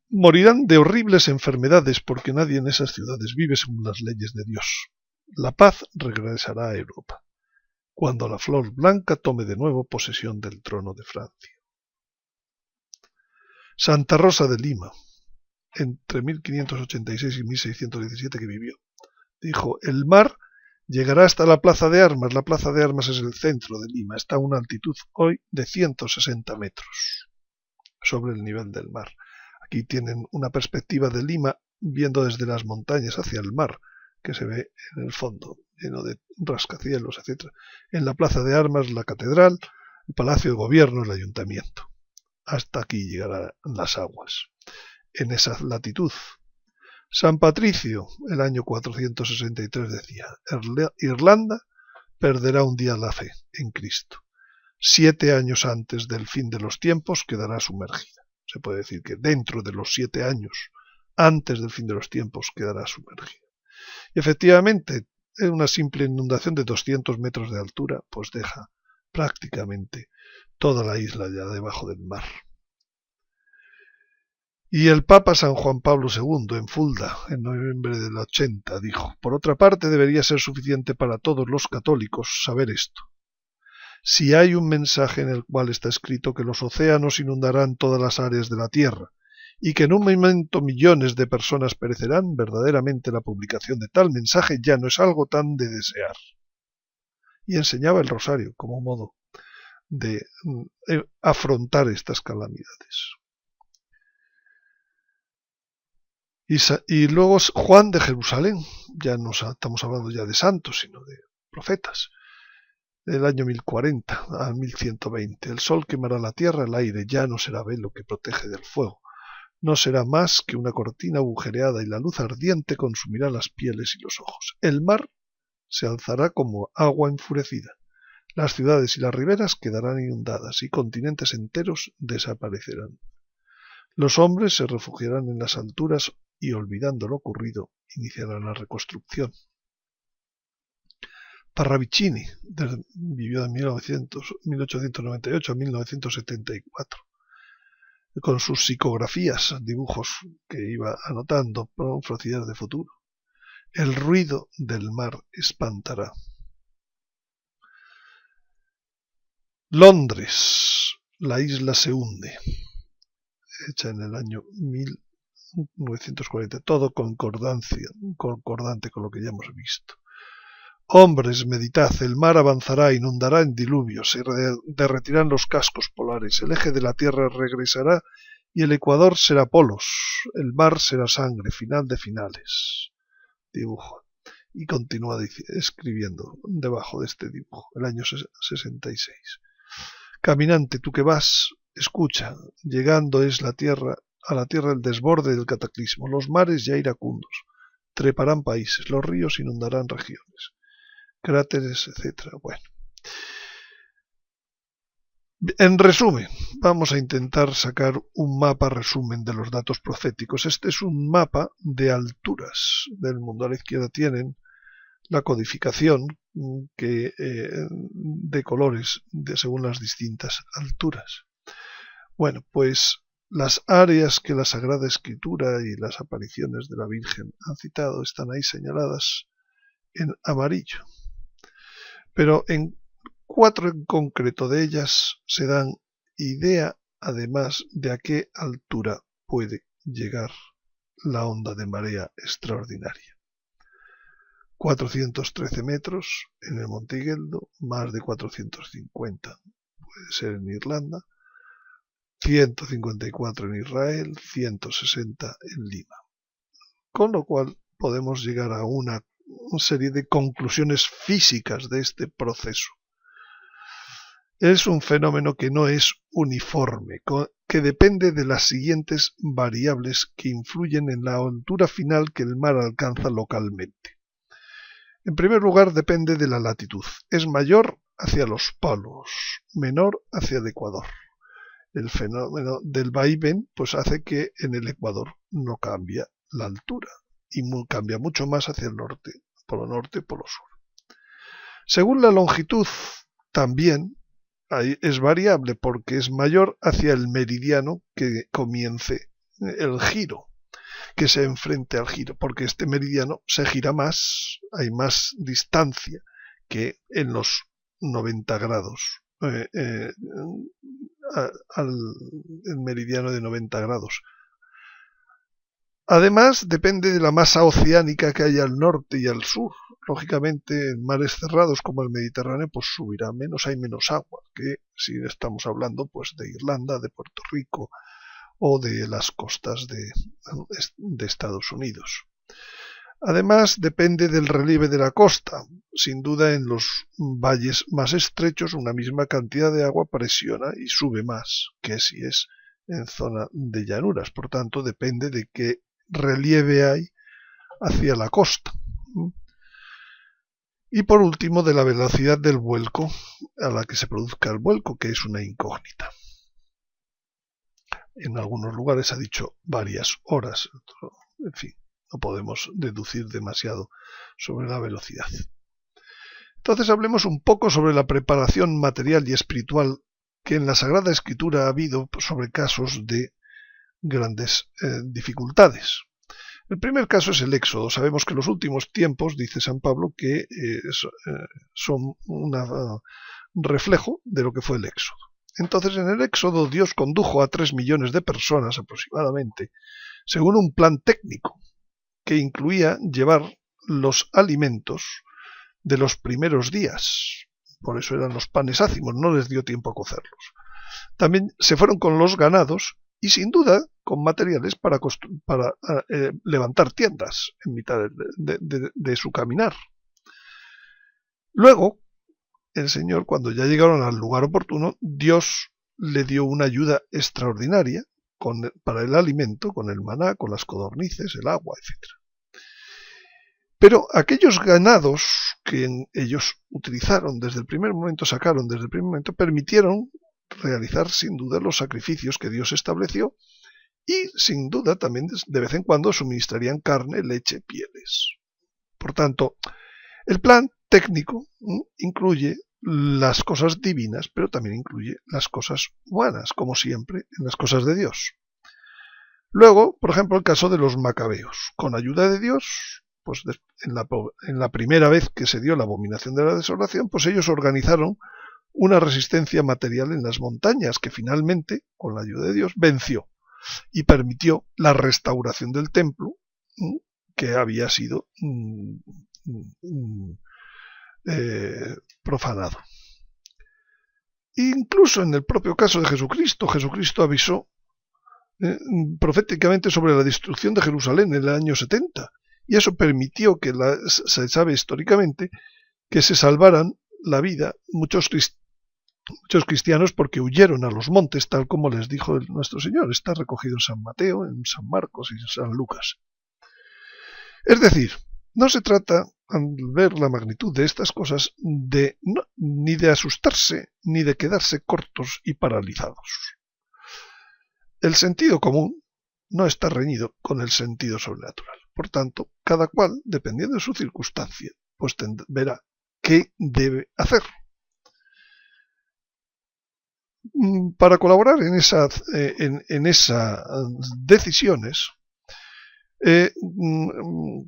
morirán de horribles enfermedades, porque nadie en esas ciudades vive según las leyes de Dios. La paz regresará a Europa, cuando la flor blanca tome de nuevo posesión del trono de Francia. Santa Rosa de Lima, entre 1586 y 1617 que vivió, dijo, el mar llegará hasta la Plaza de Armas. La Plaza de Armas es el centro de Lima, está a una altitud hoy de 160 metros sobre el nivel del mar. Aquí tienen una perspectiva de Lima viendo desde las montañas hacia el mar, que se ve en el fondo, lleno de rascacielos, etc. En la Plaza de Armas, la catedral, el Palacio de Gobierno, el ayuntamiento. Hasta aquí llegarán las aguas. En esa latitud. San Patricio, el año 463, decía, Irlanda perderá un día la fe en Cristo. 7 años antes del fin de los tiempos quedará sumergida. Se puede decir que dentro de los 7 años antes del fin de los tiempos quedará sumergida. Y efectivamente, una simple inundación de 200 metros de altura pues deja prácticamente toda la isla ya debajo del mar. Y el Papa San Juan Pablo II, en Fulda, en noviembre del 80, dijo, por otra parte debería ser suficiente para todos los católicos saber esto. Si hay un mensaje en el cual está escrito que los océanos inundarán todas las áreas de la tierra y que en un momento millones de personas perecerán, verdaderamente la publicación de tal mensaje ya no es algo tan de desear. Y enseñaba el rosario como modo de afrontar estas calamidades. Y luego Juan de Jerusalén, ya no estamos hablando ya de santos, sino de profetas, del año 1040 al 1120. El sol quemará la tierra, el aire ya no será velo que protege del fuego, no será más que una cortina agujereada y la luz ardiente consumirá las pieles y los ojos. El mar se alzará como agua enfurecida, las ciudades y las riberas quedarán inundadas y continentes enteros desaparecerán. Los hombres se refugiarán en las alturas y, olvidando lo ocurrido, iniciarán la reconstrucción. Parravicini vivió de 1898 a 1974. Con sus psicografías, dibujos que iba anotando, profecías de futuro. El ruido del mar espantará. Londres, la isla se hunde. Hecha en el año 1940, todo concordante con lo que ya hemos visto. Hombres, meditad, el mar avanzará, inundará en diluvios, se derretirán los cascos polares, el eje de la Tierra regresará y el ecuador será polos, el mar será sangre, final de finales. Dibujo. Y continúa escribiendo debajo de este dibujo, el año 66. Caminante, tú que vas, escucha, llegando es a la tierra el desborde del cataclismo, los mares ya iracundos, treparán países, los ríos inundarán regiones, cráteres, etc. Bueno. En resumen, vamos a intentar sacar un mapa resumen de los datos proféticos. Este es un mapa de alturas del mundo. A la izquierda tienen la codificación de colores según las distintas alturas. Bueno, pues las áreas que la Sagrada Escritura y las apariciones de la Virgen han citado están ahí señaladas en amarillo. Pero en 4 en concreto de ellas se dan idea, además, de a qué altura puede llegar la onda de marea extraordinaria. 413 metros en el Monte Igueldo, más de 450 puede ser en Irlanda, 154 en Israel, 160 en Lima. Con lo cual podemos llegar a una serie de conclusiones físicas de este proceso. Es un fenómeno que no es uniforme, que depende de las siguientes variables que influyen en la altura final que el mar alcanza localmente. En primer lugar, depende de la latitud. Es mayor hacia los polos, menor hacia el Ecuador. El fenómeno del vaivén pues hace que en el Ecuador no cambia la altura y cambia mucho más hacia el norte, polo sur. Según la longitud, también es variable porque es mayor hacia el meridiano que comience el giro, que se enfrente al giro, porque este meridiano se gira más, hay más distancia que en los 90 grados, el meridiano de 90 grados. Además, depende de la masa oceánica que hay al norte y al sur. Lógicamente, en mares cerrados como el Mediterráneo, pues subirá menos, hay menos agua que si estamos hablando pues de Irlanda, de Puerto Rico o de las costas de Estados Unidos. Además, depende del relieve de la costa. Sin duda, en los valles más estrechos, una misma cantidad de agua presiona y sube más que si es en zona de llanuras. Por tanto, depende de qué relieve hay hacia la costa. Y por último, de la velocidad del vuelco a la que se produzca el vuelco, que es una incógnita. En algunos lugares ha dicho varias horas. En fin, no podemos deducir demasiado sobre la velocidad. Entonces hablemos un poco sobre la preparación material y espiritual que en la Sagrada Escritura ha habido sobre casos de grandes dificultades. El primer caso es el Éxodo. Sabemos que los últimos tiempos, dice San Pablo, que son un reflejo de lo que fue el Éxodo. Entonces, en el Éxodo Dios condujo a 3 millones de personas aproximadamente, según un plan técnico que incluía llevar los alimentos de los primeros días. Por eso eran los panes ácimos, no les dio tiempo a cocerlos. También se fueron con los ganados y sin duda con materiales para levantar tiendas en mitad de su caminar. Luego, el Señor, cuando ya llegaron al lugar oportuno, Dios le dio una ayuda extraordinaria para el alimento, con el maná, con las codornices, el agua, etc. Pero aquellos ganados que ellos utilizaron desde el primer momento, permitieron realizar sin duda los sacrificios que Dios estableció y sin duda también de vez en cuando suministrarían carne, leche, pieles. Por tanto, el plan técnico incluye las cosas divinas, pero también incluye las cosas humanas, como siempre en las cosas de Dios. Luego, por ejemplo, el caso de los macabeos. Con ayuda de Dios, pues en la primera vez que se dio la abominación de la desolación, pues ellos organizaron una resistencia material en las montañas que finalmente, con la ayuda de Dios, venció y permitió la restauración del templo que había sido profanado. Incluso en el propio caso de Jesucristo, Jesucristo avisó proféticamente sobre la destrucción de Jerusalén en el año 70 y eso permitió que se sabe históricamente que se salvaran la vida muchos cristianos porque huyeron a los montes, tal como les dijo nuestro Señor. Está recogido en San Mateo, en San Marcos y en San Lucas. Es decir, no se trata, al ver la magnitud de estas cosas, ni de asustarse ni de quedarse cortos y paralizados. El sentido común no está reñido con el sentido sobrenatural. Por tanto, cada cual, dependiendo de su circunstancia, pues verá qué debe hacer. Para colaborar en esas decisiones, he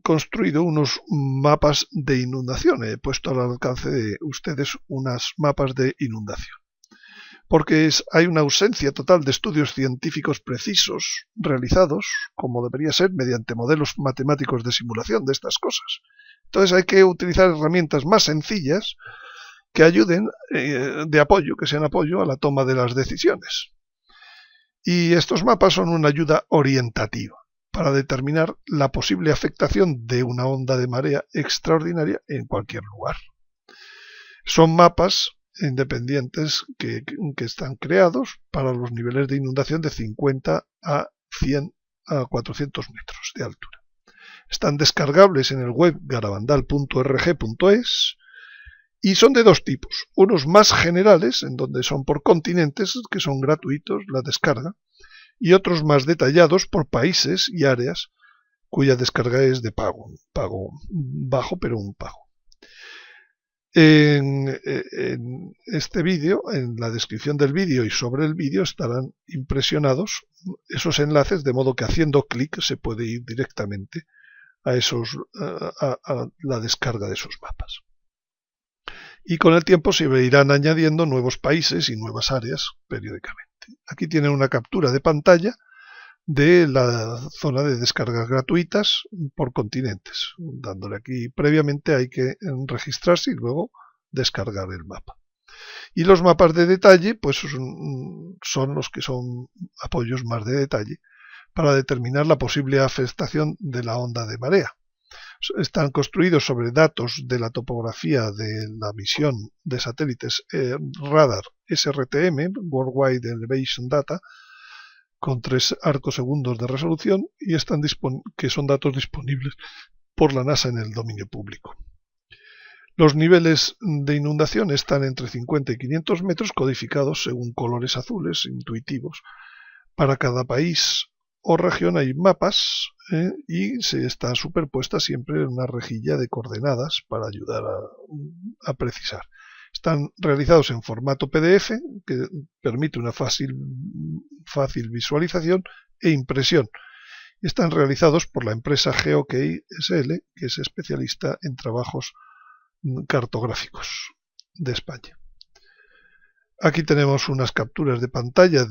construido unos mapas de inundación. He puesto al alcance de ustedes unos mapas de inundación. Porque hay una ausencia total de estudios científicos precisos realizados, como debería ser, mediante modelos matemáticos de simulación de estas cosas. Entonces hay que utilizar herramientas más sencillas que ayuden de apoyo, que sean apoyo a la toma de las decisiones. Y estos mapas son una ayuda orientativa para determinar la posible afectación de una onda de marea extraordinaria en cualquier lugar. Son mapas independientes que están creados para los niveles de inundación de 50 a 100 a 400 metros de altura. Están descargables en el web garabandal.org.es y son de dos tipos. Unos más generales, en donde son por continentes, que son gratuitos la descarga, y otros más detallados por países y áreas, cuya descarga es de pago bajo, pero un pago. En este vídeo, en la descripción del vídeo y sobre el vídeo estarán impresionados esos enlaces, de modo que haciendo clic se puede ir directamente a la descarga de esos mapas. Y con el tiempo se irán añadiendo nuevos países y nuevas áreas periódicamente. Aquí tienen una captura de pantalla de la zona de descargas gratuitas por continentes. Dándole aquí previamente hay que registrarse y luego descargar el mapa. Y los mapas de detalle pues son los que son apoyos más de detalle para determinar la posible afectación de la onda de marea. Están construidos sobre datos de la topografía de la misión de satélites radar SRTM, Worldwide Elevation Data, con 3 arcosegundos de resolución, y que son datos disponibles por la NASA en el dominio público. Los niveles de inundación están entre 50 y 500 metros, codificados según colores azules intuitivos. Para cada país o región hay mapas y se está superpuesta siempre una rejilla de coordenadas para ayudar a precisar. Están realizados en formato PDF, que permite una fácil visualización e impresión. Están realizados por la empresa GeoKey SL, que es especialista en trabajos cartográficos de España. Aquí tenemos unas capturas de pantalla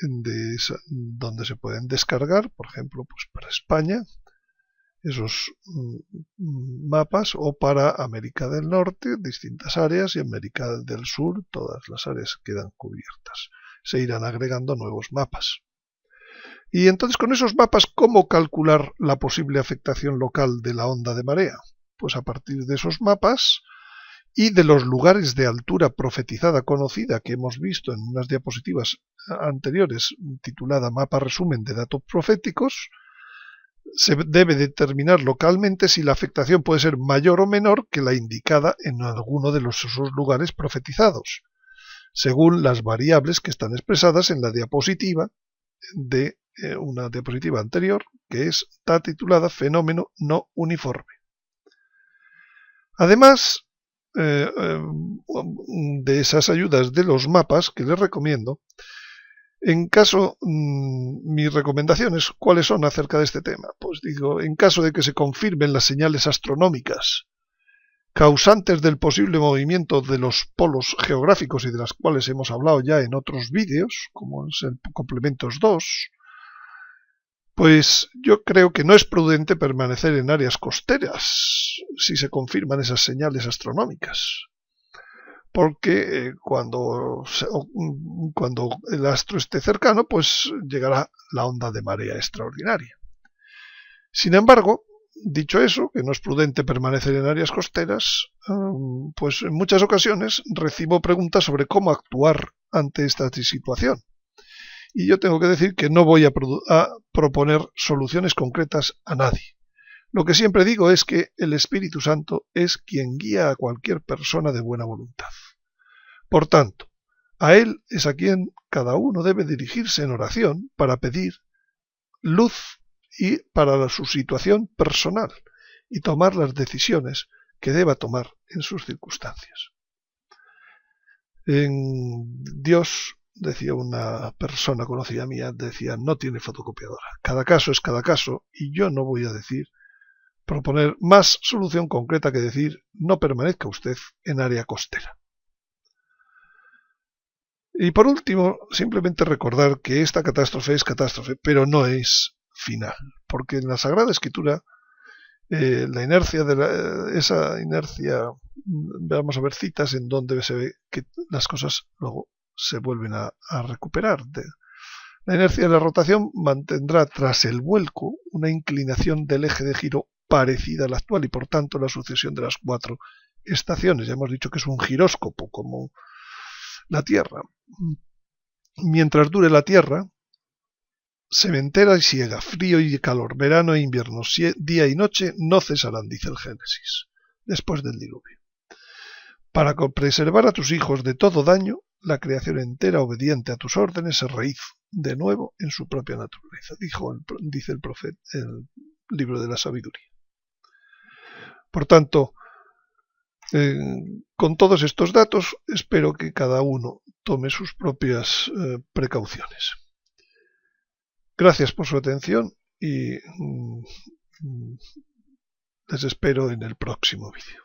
donde se pueden descargar, por ejemplo, pues para España, esos mapas, o para América del Norte, distintas áreas, y América del Sur, todas las áreas quedan cubiertas. Se irán agregando nuevos mapas. Y entonces, con esos mapas, ¿cómo calcular la posible afectación local de la onda de marea? Pues a partir de esos mapas y de los lugares de altura profetizada conocida que hemos visto en unas diapositivas anteriores, titulada Mapa Resumen de Datos Proféticos, se debe determinar localmente si la afectación puede ser mayor o menor que la indicada en alguno de esos lugares profetizados, según las variables que están expresadas en la diapositiva de una diapositiva anterior, que está titulada Fenómeno no uniforme. Además de esas ayudas de los mapas que les recomiendo, mis recomendaciones, ¿cuáles son acerca de este tema? Pues digo, en caso de que se confirmen las señales astronómicas causantes del posible movimiento de los polos geográficos y de las cuales hemos hablado ya en otros vídeos, como es el complementos 2, pues yo creo que no es prudente permanecer en áreas costeras si se confirman esas señales astronómicas, porque cuando el astro esté cercano, pues llegará la onda de marea extraordinaria. Sin embargo, dicho eso, que no es prudente permanecer en áreas costeras, pues en muchas ocasiones recibo preguntas sobre cómo actuar ante esta situación. Y yo tengo que decir que no voy a proponer soluciones concretas a nadie. Lo que siempre digo es que el Espíritu Santo es quien guía a cualquier persona de buena voluntad. Por tanto, a Él es a quien cada uno debe dirigirse en oración para pedir luz y para su situación personal y tomar las decisiones que deba tomar en sus circunstancias. En Dios, decía una persona conocida mía, decía, no tiene fotocopiadora. Cada caso es cada caso y yo no voy a proponer más solución concreta que decir, no permanezca usted en área costera. Y por último, simplemente recordar que esta catástrofe es catástrofe, pero no es final, porque en la Sagrada Escritura esa inercia, vamos a ver citas en donde se ve que las cosas luego se vuelven a recuperar. La inercia de la rotación mantendrá tras el vuelco una inclinación del eje de giro parecida a la actual y por tanto la sucesión de las 4 estaciones. Ya hemos dicho que es un giróscopo como la Tierra. Mientras dure la Tierra, sementera y siega, frío y calor, verano e invierno, día y noche no cesarán, dice el Génesis, después del diluvio. Para preservar a tus hijos de todo daño, la creación entera obediente a tus órdenes se rehizo de nuevo en su propia naturaleza, dice el profeta, el libro de la sabiduría. Por tanto, con todos estos datos, espero que cada uno tome sus propias precauciones. Gracias por su atención y les espero en el próximo vídeo.